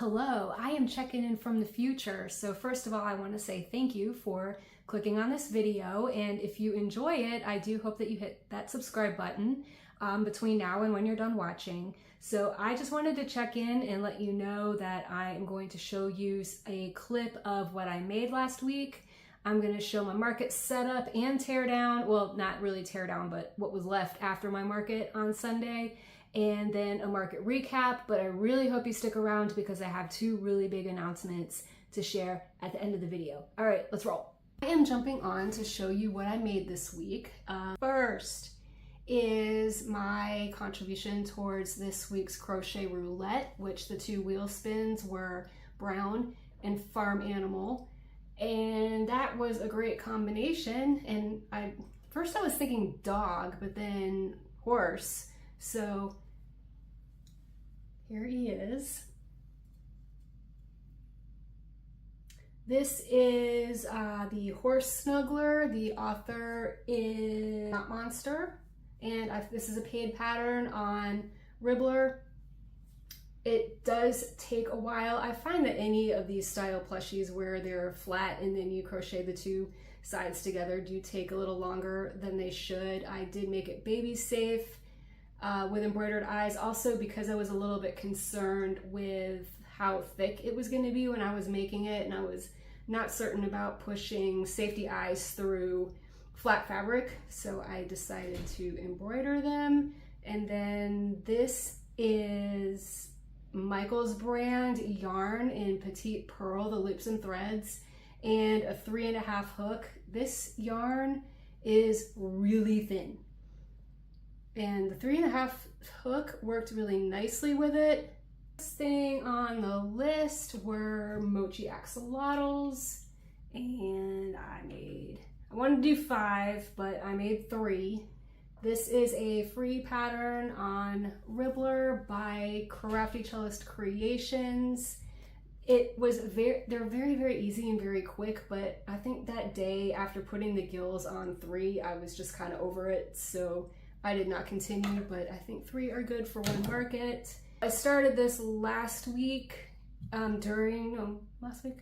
Hello, I am checking in from the future. So first of all, I want to say thank you for clicking on this video. And if you enjoy it, I do hope that you hit that subscribe button between now and when you're done watching. So I just wanted to check in and let you know that I am going to show you a clip of what I made last week. I'm going to show my market setup and tear down. Well, not really tear down, but what was left after my market on Sunday. And then a market recap, but I really hope you stick around because I have two really big announcements to share at the end of the video. All right, let's roll. I am jumping on to show you what I made this week. First is my contribution towards this week's crochet roulette, which the two wheel spins were brown and farm animal. And that was a great combination. And first I was thinking dog, but then horse. So here he is. This is the Horse Snuggler. The author is Not Monster. And this is a paid pattern on Ribbler. It does take a while. I find that any of these style plushies where they're flat and then you crochet the two sides together do take a little longer than they should. I did make it baby safe. With embroidered eyes, also because I was a little bit concerned with how thick it was going to be when I was making it, and I was not certain about pushing safety eyes through flat fabric, so I decided to embroider them. And then this is Michael's brand yarn in Petite Pearl, the loops and threads, and a 3.5 hook. This yarn is really thin. And the 3.5 hook worked really nicely with it. Next thing on the list were mochi axolotls, and I wanted to do 5, but I made 3. This is a free pattern on Ribbler by Crafty Cellist Creations. They're very, very easy and very quick, but I think that day after putting the gills on 3, I was just kind of over it, so I did not continue, but I think 3 are good for one market. I started this last week, last week?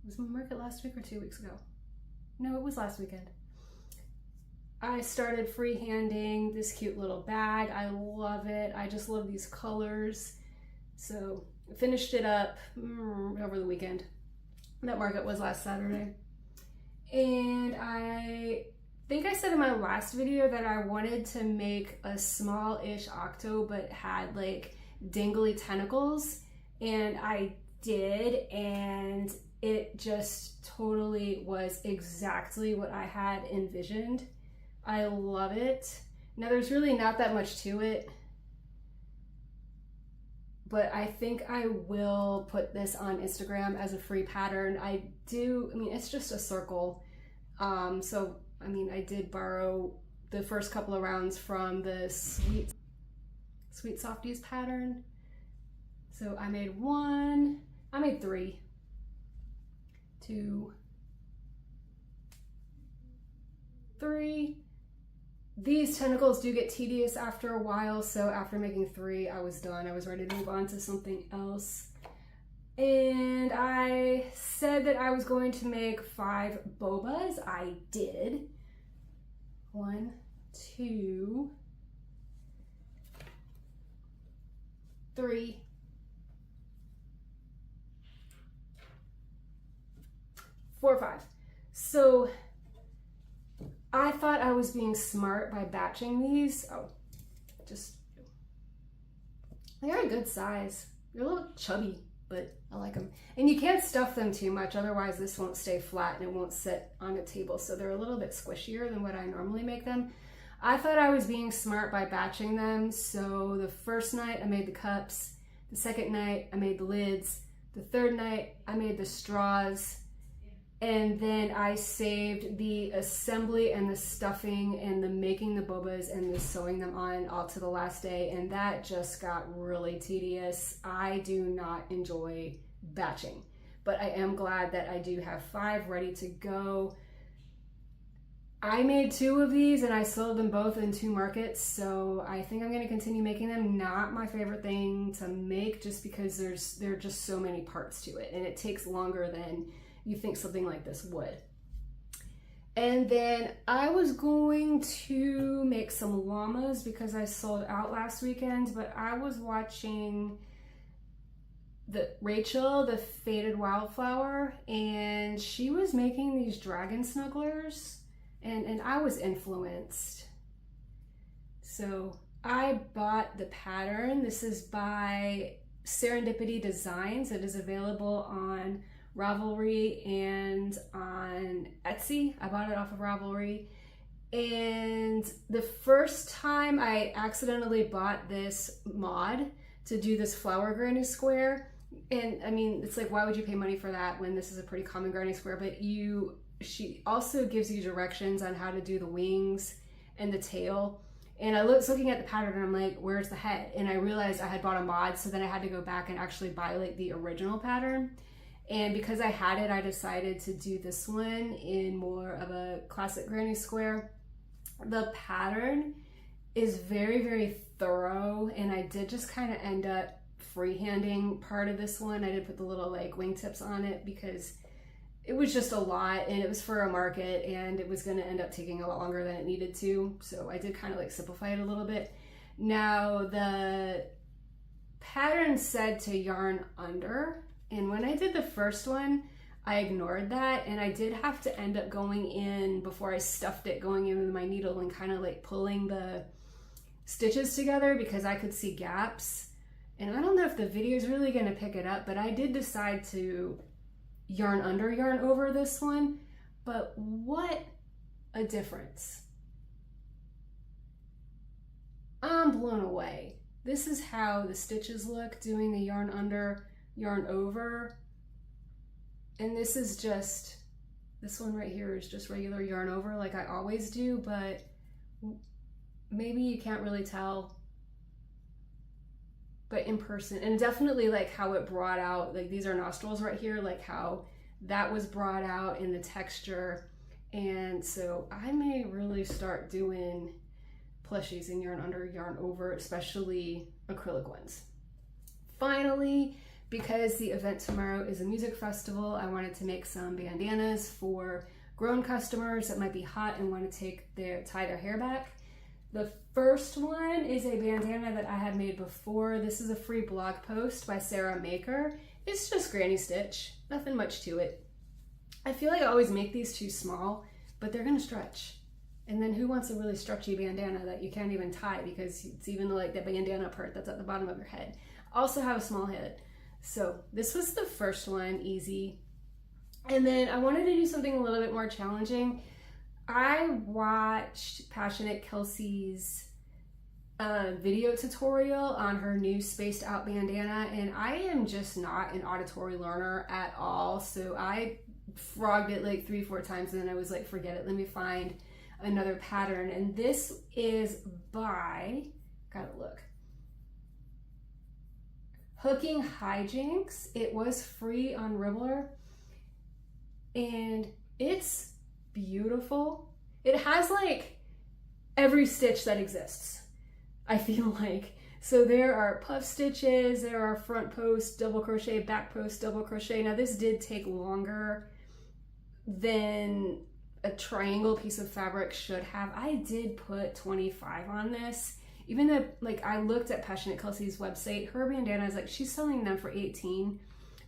Was my market last week or 2 weeks ago? No, it was last weekend. I started freehanding this cute little bag. I love it. I just love these colors. So I finished it up over the weekend. That market was last Saturday. And I think I said in my last video that I wanted to make a small-ish octo but had like dangly tentacles, and I did, and it just totally was exactly what I had envisioned. I love it. Now there's really not that much to it, but I think I will put this on Instagram as a free pattern. It's just a circle. I did borrow the first couple of rounds from the Sweet Softies pattern. So I made 3, 2, 3. These tentacles do get tedious after a while, so after making 3, I was done. I was ready to move on to something else. And I said that I was going to make 5 bobas. I did. 1, 2, 3, 4, 5. So I thought I was being smart by batching these. They're a good size. They're a little chubby, but I like them. And you can't stuff them too much, otherwise this won't stay flat and it won't sit on a table. So they're a little bit squishier than what I normally make them. I thought I was being smart by batching them. So the first night I made the cups. The second night I made the lids. The third night I made the straws. And then I saved the assembly and the stuffing and the making the bobas and the sewing them on all to the last day. And that just got really tedious. I do not enjoy batching, but I am glad that I do have 5 ready to go. I made 2 of these and I sold them both in 2 markets, so I think I'm going to continue making them. Not my favorite thing to make just because there are just so many parts to it and it takes longer than you think something like this would. And then I was going to make some llamas because I sold out last weekend, but I was watching Rachel, the Faded Wildflower, and she was making these dragon snugglers, and I was influenced. So I bought the pattern. This is by Serendipity Designs. It is available on Ravelry and on Etsy. I bought it off of Ravelry. And the first time I accidentally bought this mod to do this flower granny square, and I mean, it's like, why would you pay money for that when this is a pretty common granny square? But she also gives you directions on how to do the wings and the tail. And I was looking at the pattern and I'm like, where's the head? And I realized I had bought a mod, so then I had to go back and actually buy like the original pattern. And because I had it, I decided to do this one in more of a classic granny square. The pattern is very, very thorough, and I did just kind of end up freehanding part of this one. I did put the little like wingtips on it because it was just a lot, and it was for a market, and it was going to end up taking a lot longer than it needed to. So I did kind of like simplify it a little bit. Now the pattern said to yarn under, and when I did the first one, I ignored that, and I did have to end up going in before I stuffed it, going in with my needle and kind of like pulling the stitches together because I could see gaps. And I don't know if the video is really going to pick it up, but I did decide to yarn under, yarn over this one. But what a difference. I'm blown away. This is how the stitches look doing the yarn under, yarn over. And this is just, this one right here is just regular yarn over like I always do, but maybe you can't really tell, but in person, and definitely like how it brought out, like these are nostrils right here, like how that was brought out in the texture. And so I may really start doing plushies in yarn under, yarn over, especially acrylic ones. Finally, because the event tomorrow is a music festival, I wanted to make some bandanas for grown customers that might be hot and want to tie their hair back. The first one is a bandana that I had made before. This is a free blog post by Sarah Maker. It's just granny stitch, nothing much to it. I feel like I always make these too small, but they're gonna stretch. And then who wants a really stretchy bandana that you can't even tie because it's even like the bandana part that's at the bottom of your head. Also have a small head. So this was the first one, easy. And then I wanted to do something a little bit more challenging. I watched Passionate Kelsey's video tutorial on her new spaced out bandana, and I am just not an auditory learner at all. So I frogged it like 3-4 times and then I was like, forget it, let me find another pattern. And this is by, gotta look, Hooking Hijinks. It was free on Ribbler and it's beautiful. It has like every stitch that exists, I feel like. So there are puff stitches, there are front post, double crochet, back post, double crochet. Now this did take longer than a triangle piece of fabric should have. I did put 25 on this. Even though, like, I looked at Passionate Kelsey's website, her bandanas, like, she's selling them for 18.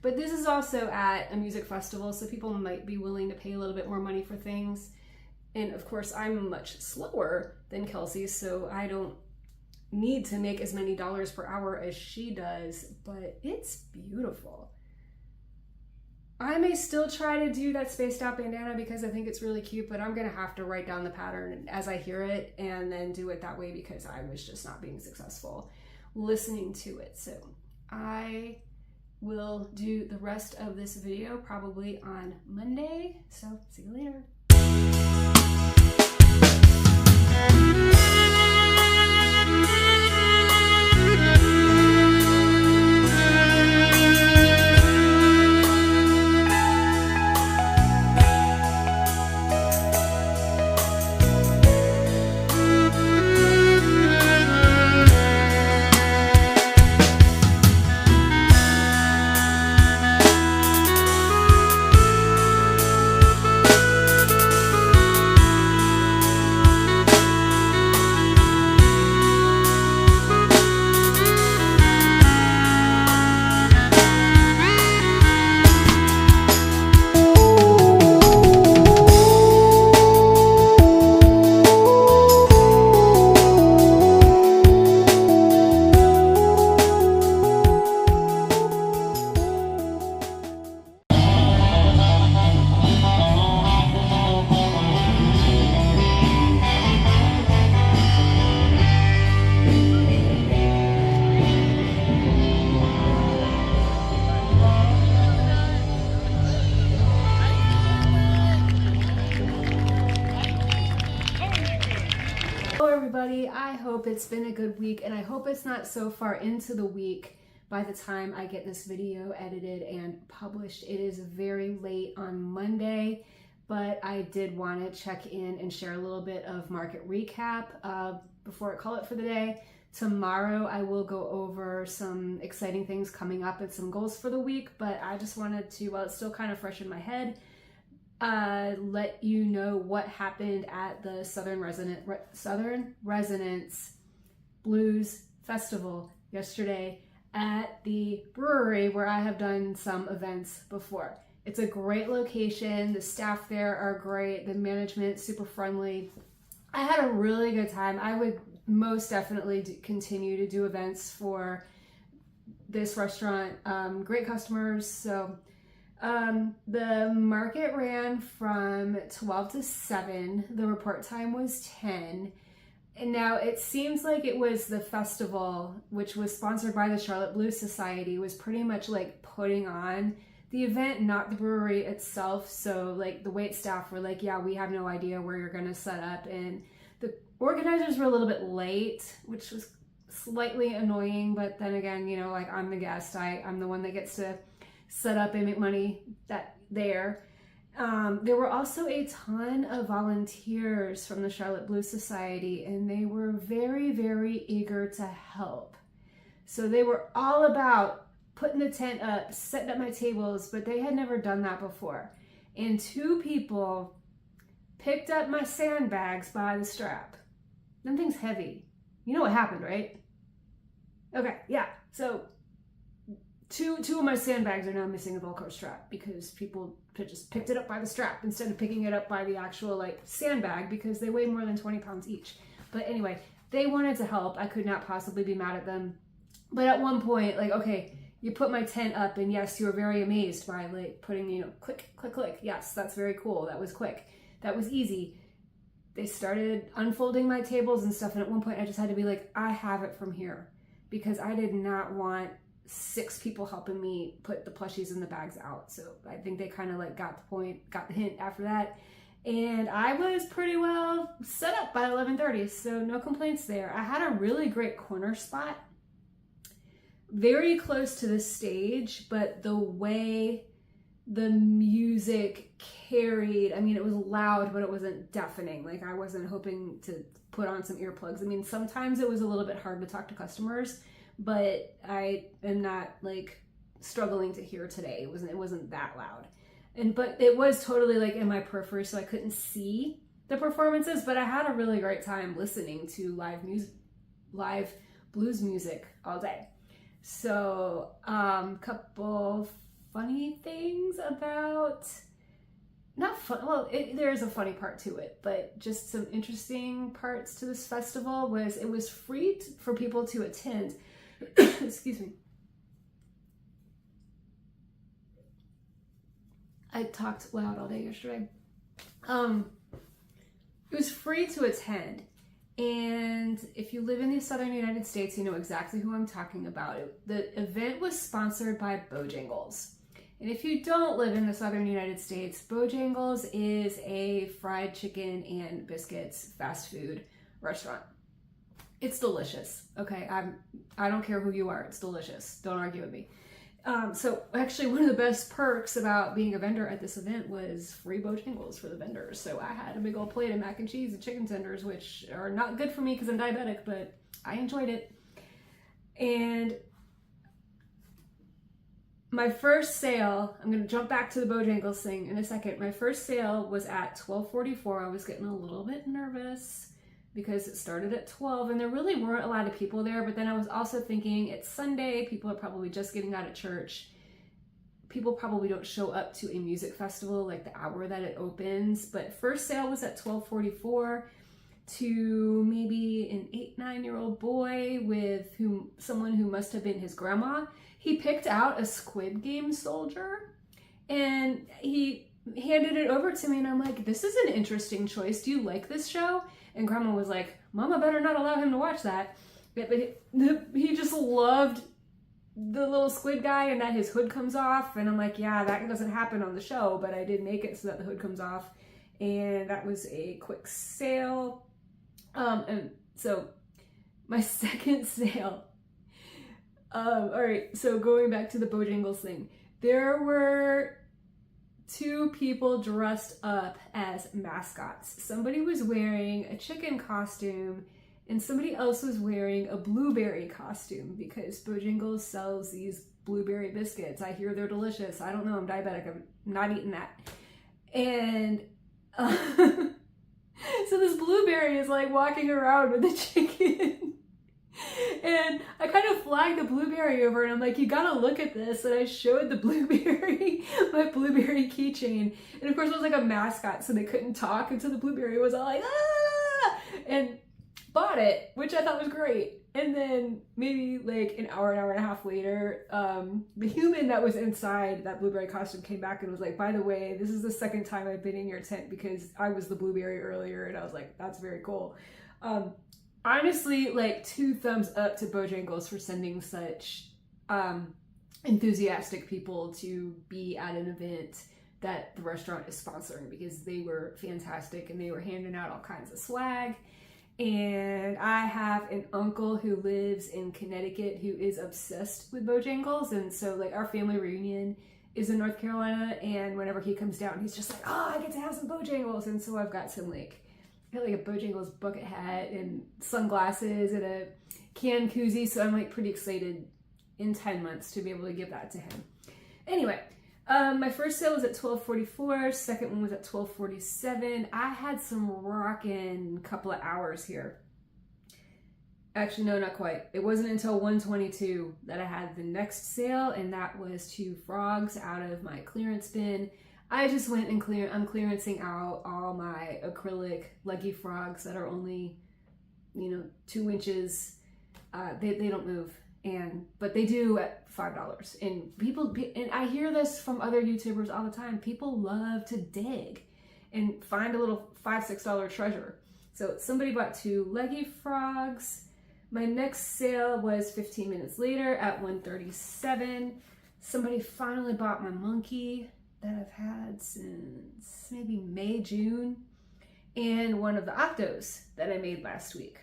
But this is also at a music festival, so people might be willing to pay a little bit more money for things. And of course, I'm much slower than Kelsey, so I don't need to make as many dollars per hour as she does, but it's beautiful. I may still try to do that spaced out bandana because I think it's really cute, but I'm gonna have to write down the pattern as I hear it and then do it that way because I was just not being successful listening to it. So I will do the rest of this video probably on Monday. So see you later. hope it's been a good week, and I hope it's not so far into the week by the time I get this video edited and published. It is very late on Monday, but I did want to check in and share a little bit of market recap before I call it for the day. Tomorrow I will go over some exciting things coming up and some goals for the week, but I just wanted to, while it's still kind of fresh in my head, let you know what happened at the Southern Resonance Blues Festival yesterday at the brewery where I have done some events before. It's a great location. The staff there are great. The management, super friendly. I had a really good time. I would most definitely continue to do events for this restaurant. Great customers. So the market ran from 12 to 7. The report time was 10. And now it seems like it was the festival, which was sponsored by the Charlotte Blues Society, was pretty much like putting on the event, not the brewery itself. So like the wait staff were like, yeah, we have no idea where you're going to set up. And the organizers were a little bit late, which was slightly annoying. But then again, you know, like I'm the guest. I'm the one that gets to set up and make money there. There were also a ton of volunteers from the Charlotte Blues Society, and they were very, very eager to help. So they were all about putting the tent up, setting up my tables, but they had never done that before. And 2 people picked up my sandbags by the strap. Them things heavy. You know what happened, right? Okay, yeah. So two of my sandbags are now missing a Velcro strap because people just picked it up by the strap instead of picking it up by the actual like sandbag because they weigh more than 20 pounds each. But anyway, they wanted to help. I could not possibly be mad at them. But at one point, like, okay, you put my tent up, and yes, you were very amazed by like putting, you know, click, click, click. Yes, that's very cool. That was quick. That was easy. They started unfolding my tables and stuff, and at one point I just had to be like, I have it from here, because I did not want 6 people helping me put the plushies and the bags out. So I think they kind of like got the point, got the hint after that. And I was pretty well set up by 11:30, so no complaints there. I had a really great corner spot, very close to the stage, but the way the music carried, I mean, it was loud, but it wasn't deafening. Like I wasn't hoping to put on some earplugs. I mean, sometimes it was a little bit hard to talk to customers, but I am not like struggling to hear today. It wasn't that loud. But it was totally like in my periphery, so I couldn't see the performances, but I had a really great time listening to live blues music all day. So, couple funny things about, not fun, well, there's a funny part to it, but just some interesting parts to this festival was it was free for people to attend. Excuse me. I talked loud all day yesterday. It was free to attend. And if you live in the Southern United States, you know exactly who I'm talking about. The event was sponsored by Bojangles. And if you don't live in the Southern United States, Bojangles is a fried chicken and biscuits fast food restaurant. It's delicious. Okay, I don't care who you are. It's delicious. Don't argue with me. So actually one of the best perks about being a vendor at this event was free Bojangles for the vendors. So I had a big old plate of mac and cheese and chicken tenders, which are not good for me because I'm diabetic, but I enjoyed it. And my first sale, I'm going to jump back to the Bojangles thing in a second. My first sale was at 12:44. I was getting a little bit nervous because it started at 12 and there really weren't a lot of people there. But then I was also thinking it's Sunday. People are probably just getting out of church. People probably don't show up to a music festival like the hour that it opens. But first sale was at 12:44 to maybe an 8-9-year-old boy with someone who must have been his grandma. He picked out a Squid Game soldier and he handed it over to me, and I'm like, this is an interesting choice. Do you like this show? And Grandma was like, Mama better not allow him to watch that. But he just loved the little squid guy and that his hood comes off. And I'm like, yeah, that doesn't happen on the show, but I did make it so that the hood comes off. And that was a quick sale. And so my second sale. All right, so going back to the Bojangles thing, there were two people dressed up as mascots. Somebody was wearing a chicken costume and somebody else was wearing a blueberry costume because Bojangles sells these blueberry biscuits. I hear they're delicious. I don't know, I'm diabetic. I'm not eating that. And so this blueberry is like walking around with the chicken. And I kind of flagged the blueberry over and I'm like, you gotta look at this. And I showed the blueberry, my blueberry keychain. And of course it was like a mascot, so they couldn't talk. And so the blueberry was all like, ah! And bought it, which I thought was great. And then maybe like an hour and a half later, the human that was inside that blueberry costume came back and was like, by the way, this is the second time I've been in your tent because I was the blueberry earlier. And I was like, that's very cool. Honestly, like 2 thumbs up to Bojangles for sending such enthusiastic people to be at an event that the restaurant is sponsoring, because they were fantastic and they were handing out all kinds of swag. And I have an uncle who lives in Connecticut who is obsessed with Bojangles, and so like our family reunion is in North Carolina, and whenever he comes down he's just like, oh, I get to have some Bojangles. And so I've got some I got like a Bojangles bucket hat and sunglasses and a can koozie, so I'm like pretty excited in 10 months to be able to give that to him. Anyway, my first sale was at $12.44, second one was at $12.47. I had some rockin' couple of hours here. Actually, no, not quite. It wasn't until $122 that I had the next sale, and that was 2 frogs out of my clearance bin. I just went and I'm clearancing out all my acrylic leggy frogs that are only, 2 inches. They don't move, but they do at $5. And I hear this from other YouTubers all the time. People love to dig and find a little $5, $6 treasure. So somebody bought 2 leggy frogs. My next sale was 15 minutes later at $137. Somebody finally bought my monkey that I've had since maybe May, June, and one of the octos that I made last week.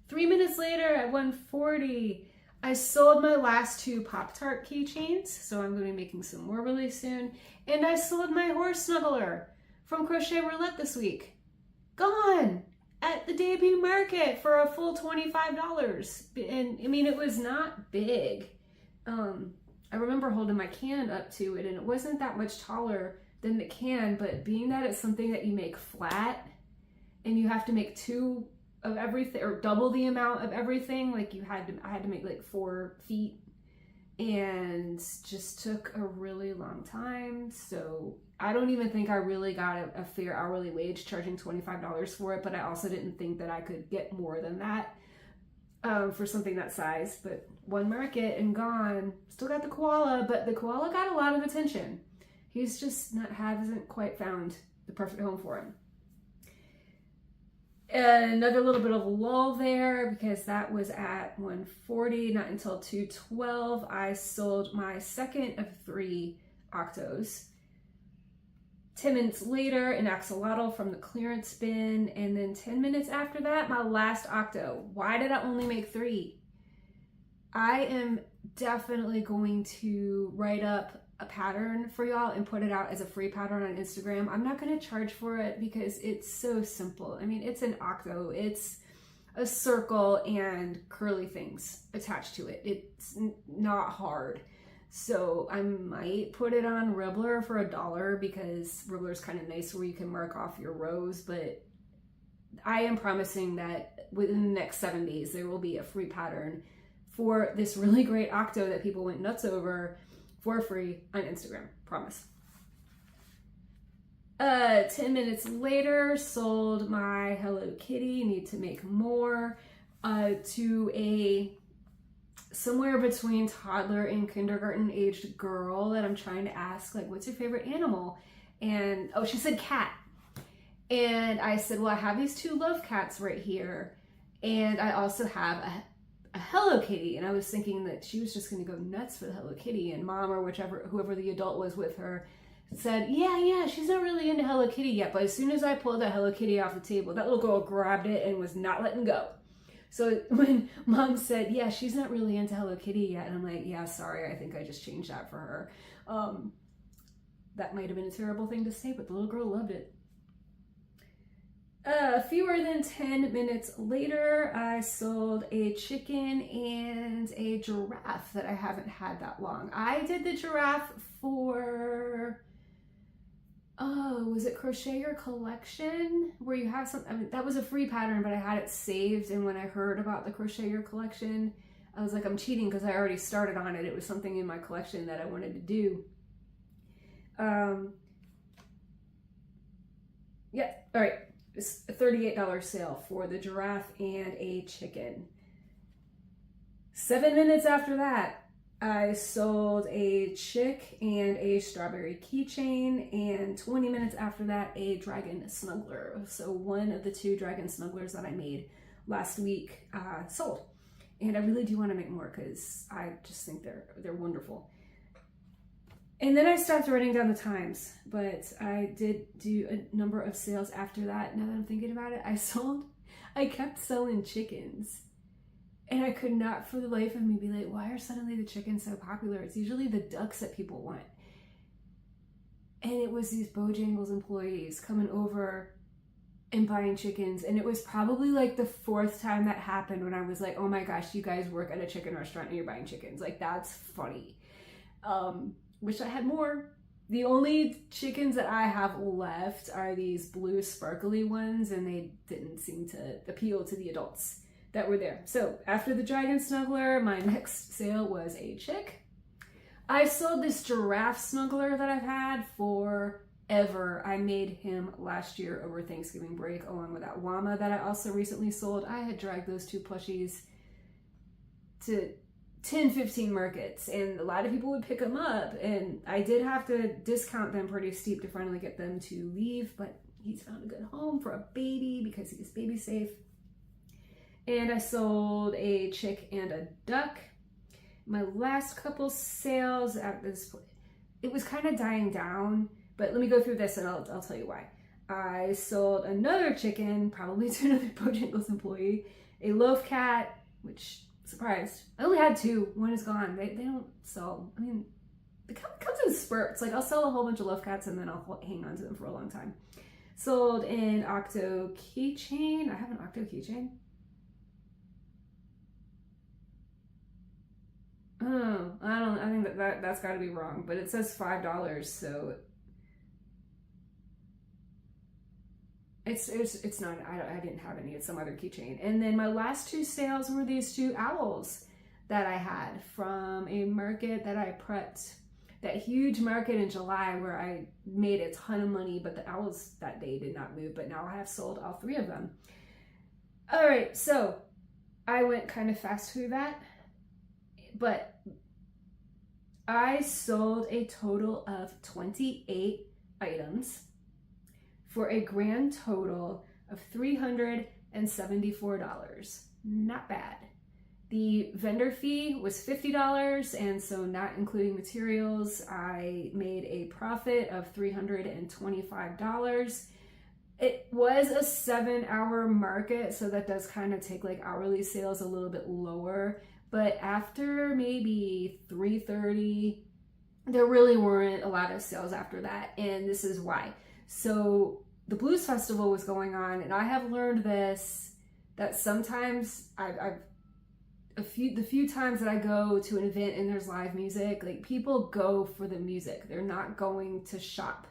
3 minutes later at $140, I sold my last 2 Pop-Tart keychains, so I'm going to be making some more really soon, and I sold my horse snuggler from Crochet Roulette this week. Gone at the debut market for a full $25. And I mean, it was not big. I remember holding my can up to it, and it wasn't that much taller than the can, but being that it's something that you make flat and you have to make 2 of everything or double the amount of everything, like I had to make like 4 feet, and just took a really long time. So I don't even think I really got a fair hourly wage charging $25 for it, but I also didn't think that I could get more than that for something that size. But 1 market and gone. Still got the koala, but the koala got a lot of attention. He's just hasn't quite found the perfect home for him. Another little bit of a lull there because that was at $140. Not until $212 I sold my second of 3 octos. 10 minutes later, an axolotl from the clearance bin, and then 10 minutes after that, my last octo. Why did I only make 3? I am definitely going to write up a pattern for y'all and put it out as a free pattern on Instagram. I'm not going to charge for it because it's so simple. I mean, it's an octo. It's a circle and curly things attached to it. It's not hard. So I might put it on Ribbler for $1 because Ribbler's kind of nice where you can mark off your rows, but I am promising that within the next 7 days there will be a free pattern for this really great octo that people went nuts over for free on Instagram. Promise. 10 minutes later, sold my Hello Kitty, need to make more, to a somewhere between toddler and kindergarten aged girl that I'm trying to ask, like, what's your favorite animal? And, oh, she said cat. And I said, well, I have these 2 love cats right here. And I also have a Hello Kitty. And I was thinking that she was just going to go nuts for the Hello Kitty. And mom or whoever the adult was with her said, yeah, she's not really into Hello Kitty yet. But as soon as I pulled that Hello Kitty off the table, that little girl grabbed it and was not letting go. So when Mom said, yeah, she's not really into Hello Kitty yet, and I'm like, yeah, sorry, I think I just changed that for her. That might have been a terrible thing to say, but the little girl loved it. Fewer than 10 minutes later, I sold a chicken and a giraffe that I haven't had that long. I did the giraffe for, was it Crochet or Collection? Where you have some, I mean, that was a free pattern, but I had it saved. And when I heard about the Crochet or Collection, I was like, I'm cheating because I already started on it. It was something in my collection that I wanted to do. Yeah, all right. It's a $38 sale for the giraffe and a chicken. 7 minutes after that, I sold a chick and a strawberry keychain, and 20 minutes after that, a dragon snuggler. So one of the 2 dragon snugglers that I made last week sold. And I really do want to make more because I just think they're wonderful. And then I stopped writing down the times, but I did do a number of sales after that. Now that I'm thinking about it, I kept selling chickens. And I could not for the life of me be like, why are suddenly the chickens so popular? It's usually the ducks that people want. And it was these Bojangles employees coming over and buying chickens. And it was probably like the 4th time that happened when I was like, oh my gosh, you guys work at a chicken restaurant and you're buying chickens. Like, that's funny. Wish I had more. The only chickens that I have left are these blue sparkly ones, and they didn't seem to appeal to the adults that were there. So after the dragon snuggler, my next sale was a chick. I sold this giraffe snuggler that I've had forever. I made him last year over Thanksgiving break, along with that llama that I also recently sold. I had dragged those 2 plushies to 10-15 markets, and a lot of people would pick them up, and I did have to discount them pretty steep to finally get them to leave, but he's found a good home for a baby because he's baby safe. And I sold a chick and a duck. My last couple sales at this point, it was kind of dying down, but let me go through this and I'll tell you why. I sold another chicken, probably to another Bojangles employee, a loaf cat, which, surprised, I only had 2. One is gone. They don't sell. I mean, it comes in spurts. Like, I'll sell a whole bunch of love cats and then I'll hang on to them for a long time. Sold an Octo keychain. I have an Octo keychain. Oh, I think that's got to be wrong, but it says $5, so it's not, I didn't have any, it's some other keychain. And then my last 2 sales were these 2 owls that I had from a market that I prepped, that huge market in July where I made a ton of money, but the owls that day did not move, but now I have sold all 3 of them. All right, so I went kind of fast through that, but I sold a total of 28 items for a grand total of $374. Not bad. The vendor fee was $50, and so not including materials, I made a profit of $325. It was a 7-hour market, so that does kind of take like hourly sales a little bit lower. But after maybe 3:30, there really weren't a lot of sales after that, and this is why. So the Blues Festival was going on, and I have learned this, that sometimes the few times that I go to an event and there's live music, like, people go for the music. They're not going to shop.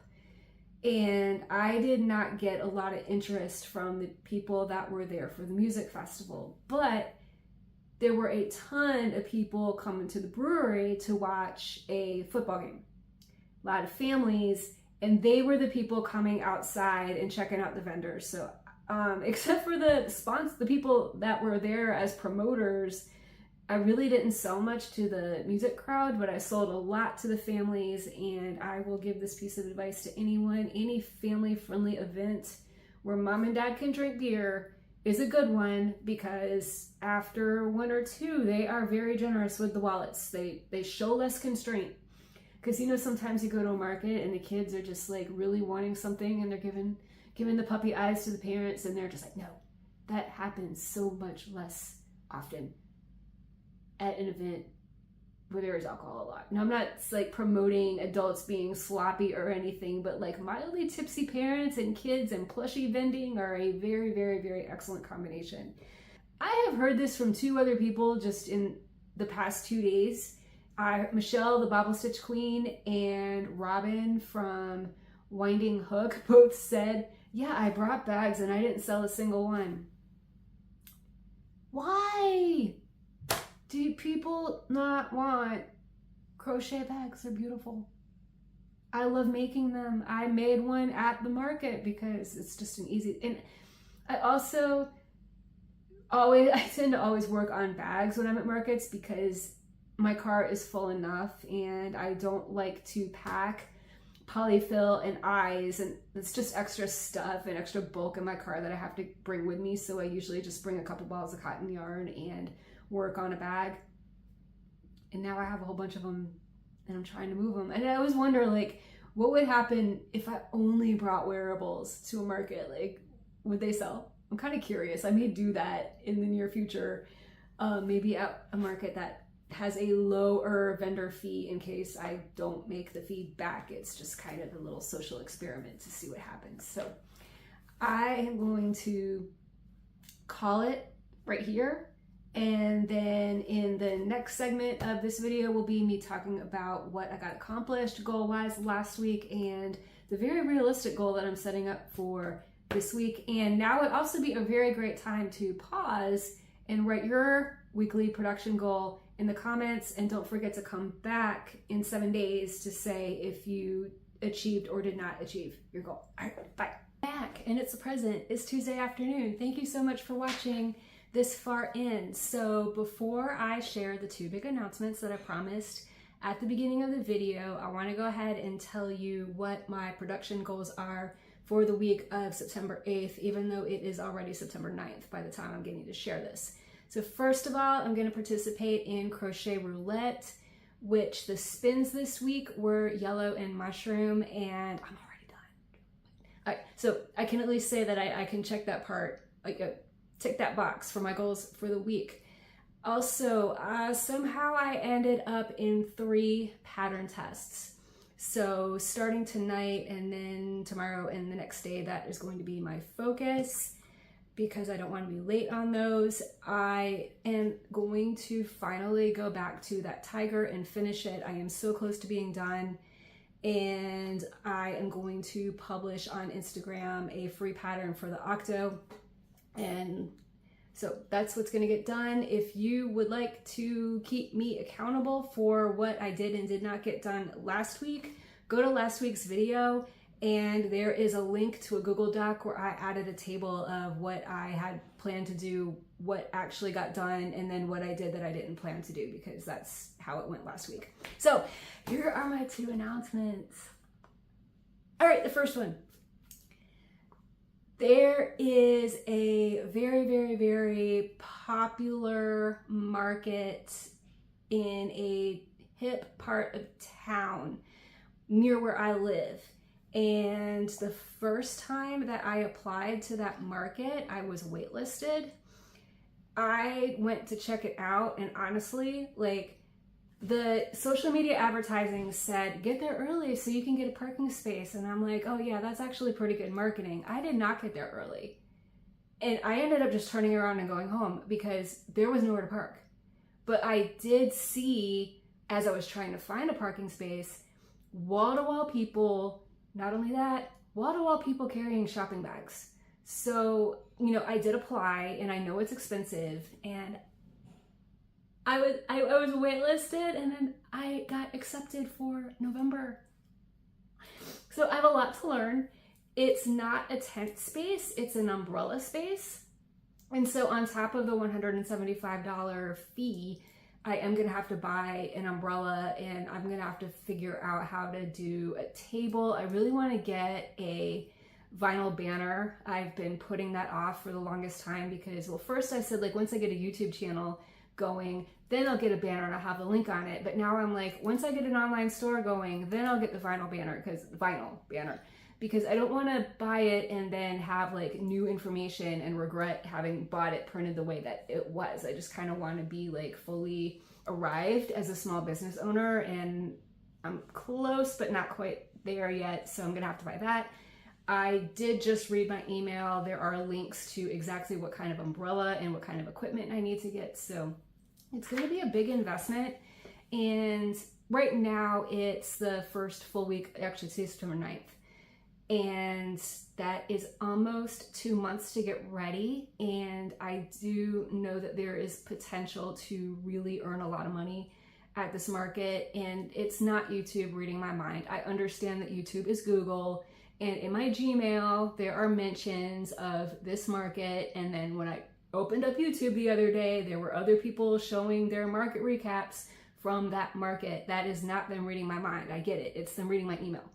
And I did not get a lot of interest from the people that were there for the music festival, but there were a ton of people coming to the brewery to watch a football game. A lot of families, and they were the people coming outside and checking out the vendors. So except for the people that were there as promoters, I really didn't sell much to the music crowd, but I sold a lot to the families. And I will give this piece of advice to anyone: any family-friendly event where mom and dad can drink beer is a good one, because after 1 or 2, they are very generous with the wallets. They show less constraint, because, you know, sometimes you go to a market and the kids are just like really wanting something, and they're giving the puppy eyes to the parents, and they're just like, no, that happens so much less often at an event where there is alcohol a lot. Now, I'm not like promoting adults being sloppy or anything, but like mildly tipsy parents and kids and plushie vending are a very, very, very excellent combination. I have heard this from 2 other people just in the past 2 days. Michelle, the Bobble Stitch Queen, and Robin from Winding Hook both said, yeah, I brought bags and I didn't sell a single one. Why do people not want crochet bags? They're beautiful. I love making them. I made one at the market because it's just an easy, and I tend to always work on bags when I'm at markets because my car is full enough and I don't like to pack polyfill and eyes, and it's just extra stuff and extra bulk in my car that I have to bring with me. So I usually just bring a couple balls of cotton yarn and work on a bag. And now I have a whole bunch of them and I'm trying to move them. And I always wonder, like, what would happen if I only brought wearables to a market? Like, would they sell? I'm kind of curious. I may do that in the near future, maybe at a market that has a lower vendor fee in case I don't make the fee back. It's just kind of a little social experiment to see what happens. So I am going to call it right here. And then in the next segment of this video will be me talking about what I got accomplished goal-wise last week and the very realistic goal that I'm setting up for this week. And now would also be a very great time to pause and write your weekly production goal in the comments, and don't forget to come back in 7 days to say if you achieved or did not achieve your goal. All right, bye. Back, and it's a present. It's Tuesday afternoon. Thank you so much for watching this far in. So before I share the 2 big announcements that I promised at the beginning of the video, I want to go ahead and tell you what my production goals are for the week of September 8th, even though it is already September 9th by the time I'm getting to share this. So first of all, I'm going to participate in Crochet Roulette, which the spins this week were yellow and mushroom, and I'm already done. All right, so I can at least say that I can check that part, tick that box for my goals for the week. Also, somehow I ended up in 3 pattern tests. So starting tonight and then tomorrow and the next day, that is going to be my focus because I don't want to be late on those. I am going to finally go back to that tiger and finish it. I am so close to being done. And I am going to publish on Instagram a free pattern for the Octo. And so that's what's going to get done. If you would like to keep me accountable for what I did and did not get done last week, go to last week's video and there is a link to a Google Doc where I added a table of what I had planned to do, what actually got done, and then what I did that I didn't plan to do because that's how it went last week. So here are my 2 announcements. All right, the first one. There is a very, very, very popular market in a hip part of town near where I live. And the first time that I applied to that market, I was waitlisted. I went to check it out, and honestly, like, the social media advertising said, get there early so you can get a parking space. And I'm like, oh yeah, that's actually pretty good marketing. I did not get there early. And I ended up just turning around and going home because there was nowhere to park. But I did see, as I was trying to find a parking space, wall-to-wall people, not only that, wall-to-wall people carrying shopping bags. So, you know, I did apply, and I know it's expensive, and I was waitlisted, and then I got accepted for November. So I have a lot to learn. It's not a tent space, it's an umbrella space. And so on top of the $175 fee, I am gonna have to buy an umbrella, and I'm gonna have to figure out how to do a table. I really wanna get a vinyl banner. I've been putting that off for the longest time because, well, first I said, like, once I get a YouTube channel going, then I'll get a banner and I'll have the link on it. But now I'm like, once I get an online store going, then I'll get the vinyl banner, because I don't want to buy it and then have like new information and regret having bought it printed the way that it was. I just kind of want to be like fully arrived as a small business owner, and I'm close but not quite there yet, so I'm gonna have to buy that. I did just read my email. There are links to exactly what kind of umbrella and what kind of equipment I need to get, so it's going to be a big investment. And right now it's the first full week, actually today's September 9th, and that is almost 2 months to get ready. And I do know that there is potential to really earn a lot of money at this market, and it's not YouTube reading my mind. I understand that YouTube is Google, and in my Gmail there are mentions of this market, and then when I opened up YouTube the other day, there were other people showing their market recaps from that market. That is not them reading my mind. I get it. It's them reading my email.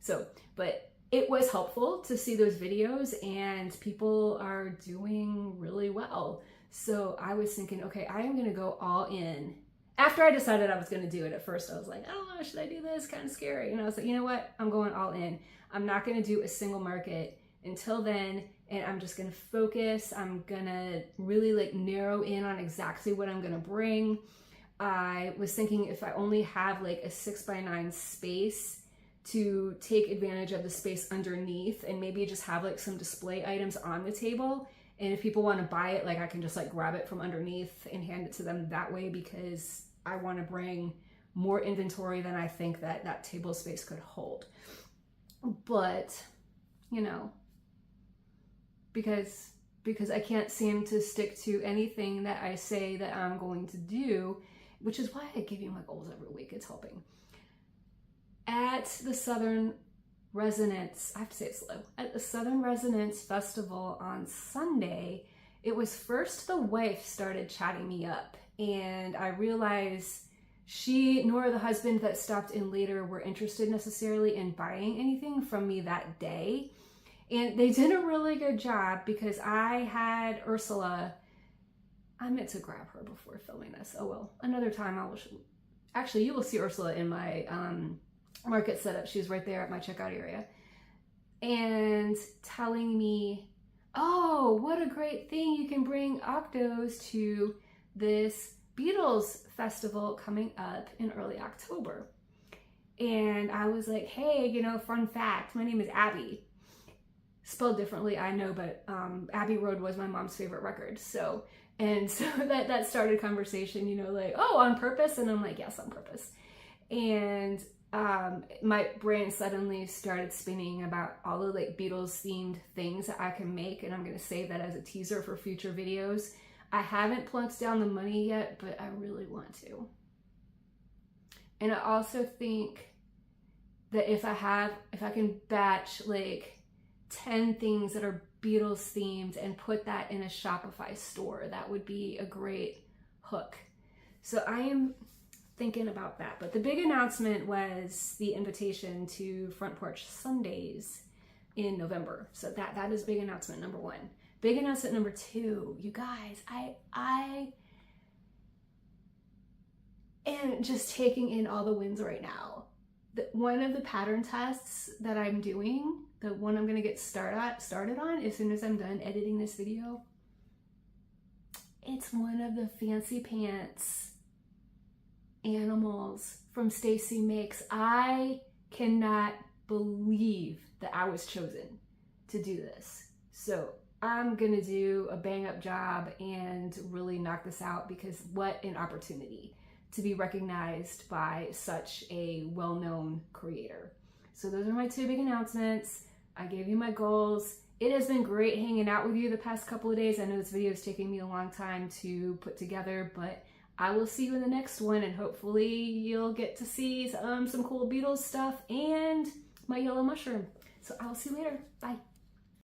So, but it was helpful to see those videos, and people are doing really well. So I was thinking, okay, I am going to go all in. After I decided I was going to do it, at first I was like, I don't know, should I do this? Kind of scary. And I was like, you know what? I'm going all in. I'm not going to do a single market until then, and I'm just going to focus. I'm going to really like narrow in on exactly what I'm going to bring. I was thinking if I only have like a 6x9 space, to take advantage of the space underneath and maybe just have like some display items on the table. And if people want to buy it, like I can just like grab it from underneath and hand it to them that way, because I want to bring more inventory than I think that that table space could hold. But, you know, because I can't seem to stick to anything that I say that I'm going to do, which is why I give you my goals every week. It's helping. At the Southern Resonance, I have to say it slow, at the Southern Resonance Festival on Sunday, it was first the wife started chatting me up, and I realized she nor the husband that stopped in later were interested necessarily in buying anything from me that day. And they did a really good job, because I had Ursula, I meant to grab her before filming this. Oh well, another time I will, actually you will see Ursula in my market setup. She's right there at my checkout area, and telling me, oh, what a great thing, you can bring Octos to this Beatles festival coming up in early October. And I was like, hey, you know, fun fact, my name is Abby. Spelled differently, I know, but Abbey Road was my mom's favorite record. So that started conversation, you know, like, oh, on purpose? And I'm like, yes, on purpose. And my brain suddenly started spinning about all the like Beatles themed things that I can make, and I'm going to save that as a teaser for future videos. I haven't plunked down the money yet, but I really want to. And I also think that if I can batch like 10 things that are Beatles themed and put that in a Shopify store, that would be a great hook. So I am thinking about that. But the big announcement was the invitation to Front Porch Sundays in November. So that is big announcement number one. Big announcement number two, you guys, I am just taking in all the wins right now. One of the pattern tests that I'm doing, the one I'm gonna get started on as soon as I'm done editing this video, it's one of the Fancy Pants animals from Stacy Makes. I cannot believe that I was chosen to do this. So I'm gonna do a bang up job and really knock this out, because what an opportunity to be recognized by such a well-known creator. So those are my two big announcements. I gave you my goals. It has been great hanging out with you the past couple of days. I know this video is taking me a long time to put together, but I will see you in the next one, and hopefully you'll get to see some cool Beatles stuff and my yellow mushroom. So I will see you later. Bye.